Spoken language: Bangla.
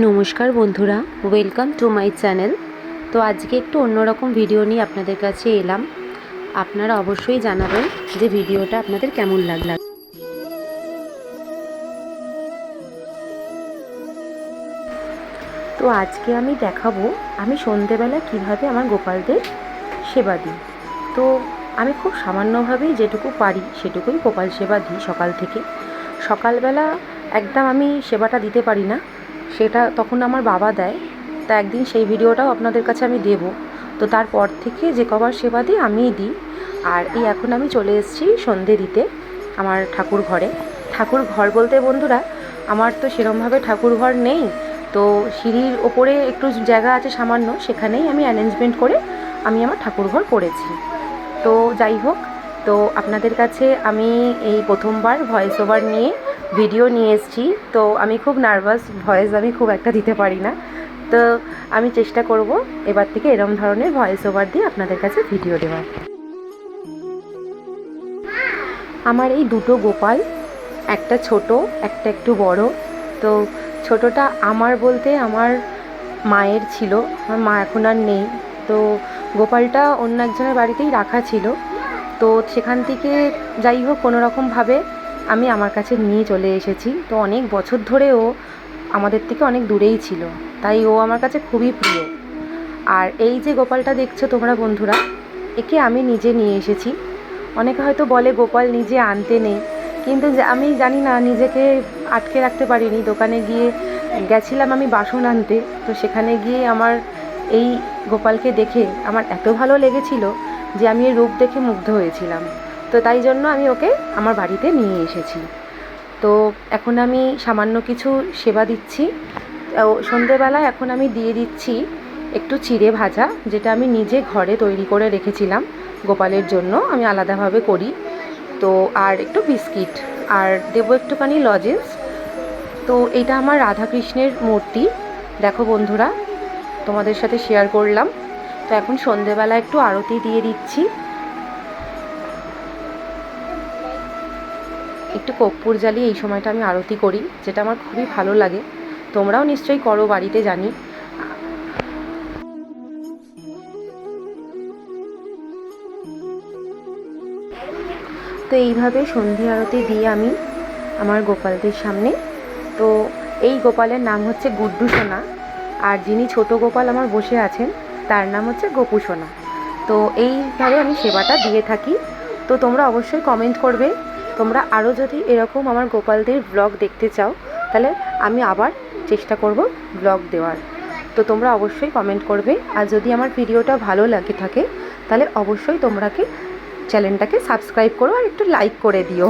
নমস্কার বন্ধুরা, ওয়েলকাম টু মাই চ্যানেল। তো আজকে একটু অন্যরকম ভিডিও নিয়ে আপনাদের কাছে এলাম। আপনারা অবশ্যই জানাবেন যে ভিডিওটা আপনাদের কেমন লাগলো। তো আজকে আমি দেখাবো আমি সন্ধেবেলা কিভাবে আমার গোপালদের সেবা দিই। তো আমি খুব সামান্যভাবেই যেটুকু পারি সেটুকুই গোপাল সেবা দিই সকাল থেকে। সকালবেলা একদম আমি সেবাটা দিতে পারি না, সেটা তখন আমার বাবা দেয়। তা একদিন সেই ভিডিওটাও আপনাদের কাছে আমি দেব। তো তারপর থেকে যে কবার সেবা দিই আমিই দিই। আর এই এখন আমি চলে এসেছি সন্ধে দিতে আমার ঠাকুর ঘরে। ঠাকুর ঘর বলতে বন্ধুরা, আমার তো সেরমভাবে ঠাকুর ঘর নেই। তো সিঁড়ির ওপরে একটু জায়গা আছে সামান্য, সেখানেই আমি অ্যারেঞ্জমেন্ট করে আমি আমার ঠাকুর ঘর করেছি। তো যাই হোক, তো আপনাদের কাছে আমি এই প্রথমবার ভয়েস ওভার নিয়ে ভিডিও নিয়ে এসেছি। তো আমি খুব নার্ভাস, ভয়েস আমি খুব একটা দিতে পারি না। তো আমি চেষ্টা করব এবার থেকে এরম ধরনের ভয়েস ওভার দিয়ে আপনাদের কাছে ভিডিও দেওয়ার। আমার এই দুটো গোপাল, একটা ছোট একটা একটু বড়। তো ছোটটা আমার বলতে আমার মায়ের ছিল, আমার মা এখন আর নেই। তো গোপালটা অন্য একজনের বাড়িতেই রাখা ছিল। তো সেখান থেকে যাই হোক কোনোরকমভাবে আমি আমার কাছে নিয়ে চলে এসেছি। তো অনেক বছর ধরে ও আমাদের থেকে অনেক দূরেই ছিল, তাই ও আমার কাছে খুবই প্রিয়। আর এই যে গোপালটা দেখছো তোমরা বন্ধুরা, একে আমি নিজে নিয়ে এসেছি। অনেকে হয়তো বলে গোপাল নিজে আনতে নেই, কিন্তু আমি জানি না, নিজেকে আটকে রাখতে পারিনি। দোকানে গিয়ে গেছিলাম আমি বাসন আনতে, তো সেখানে গিয়ে আমার এই গোপালকে দেখে আমার এত ভালো লেগেছিল যে আমি এর রূপ দেখে মুগ্ধ হয়েছিলাম। তো তাই জন্য আমি ওকে আমার বাড়িতে নিয়ে এসেছি। তো এখন আমি সামান্য কিছু সেবা দিচ্ছি। সন্ধেবেলায় এখন আমি দিয়ে দিচ্ছি একটু চিড়ে ভাজা, যেটা আমি নিজে ঘরে তৈরি করে রেখেছিলাম গোপালের জন্য, আমি আলাদাভাবে করি। তো আর একটু বিস্কিট, আর দেবো একটুখানি লজেন্স। তো এটা আমার রাধাকৃষ্ণের মূর্তি, দেখো বন্ধুরা, তোমাদের সাথে শেয়ার করলাম। তো এখন সন্ধেবেলা একটু আরতি দিয়ে দিচ্ছি, একটু কর্পূর জ্বালিয়ে এই সময়টা আমি আরতি করি, যেটা আমার খুবই ভালো লাগে। তোমরাও নিশ্চয়ই করো বাড়িতে, জানি। তো এইভাবে সন্ধে আরতি দিয়ে আমি আমার গোপালদের সামনে। তো এই গোপালের নাম হচ্ছে গুড্ডু সোনা, আর যিনি ছোট গোপাল আমার বসে আছেন তার নাম হচ্ছে গোপু সোনা। তো এইভাবে আমি সেবাটা দিয়ে থাকি। তো তোমরা অবশ্যই কমেন্ট করবে, তোমরা আরও যদি এরকম আমার গোপালদের ব্লগ দেখতে চাও তাহলে আমি আবার চেষ্টা করব ব্লগ দেওয়ার। তো তোমরা অবশ্যই কমেন্ট করবে, আর যদি আমার ভিডিওটা ভালো লাগে থাকে তাহলে অবশ্যই তোমরাকে চ্যানেলটাকে সাবস্ক্রাইব করো আর একটু লাইক করে দিও।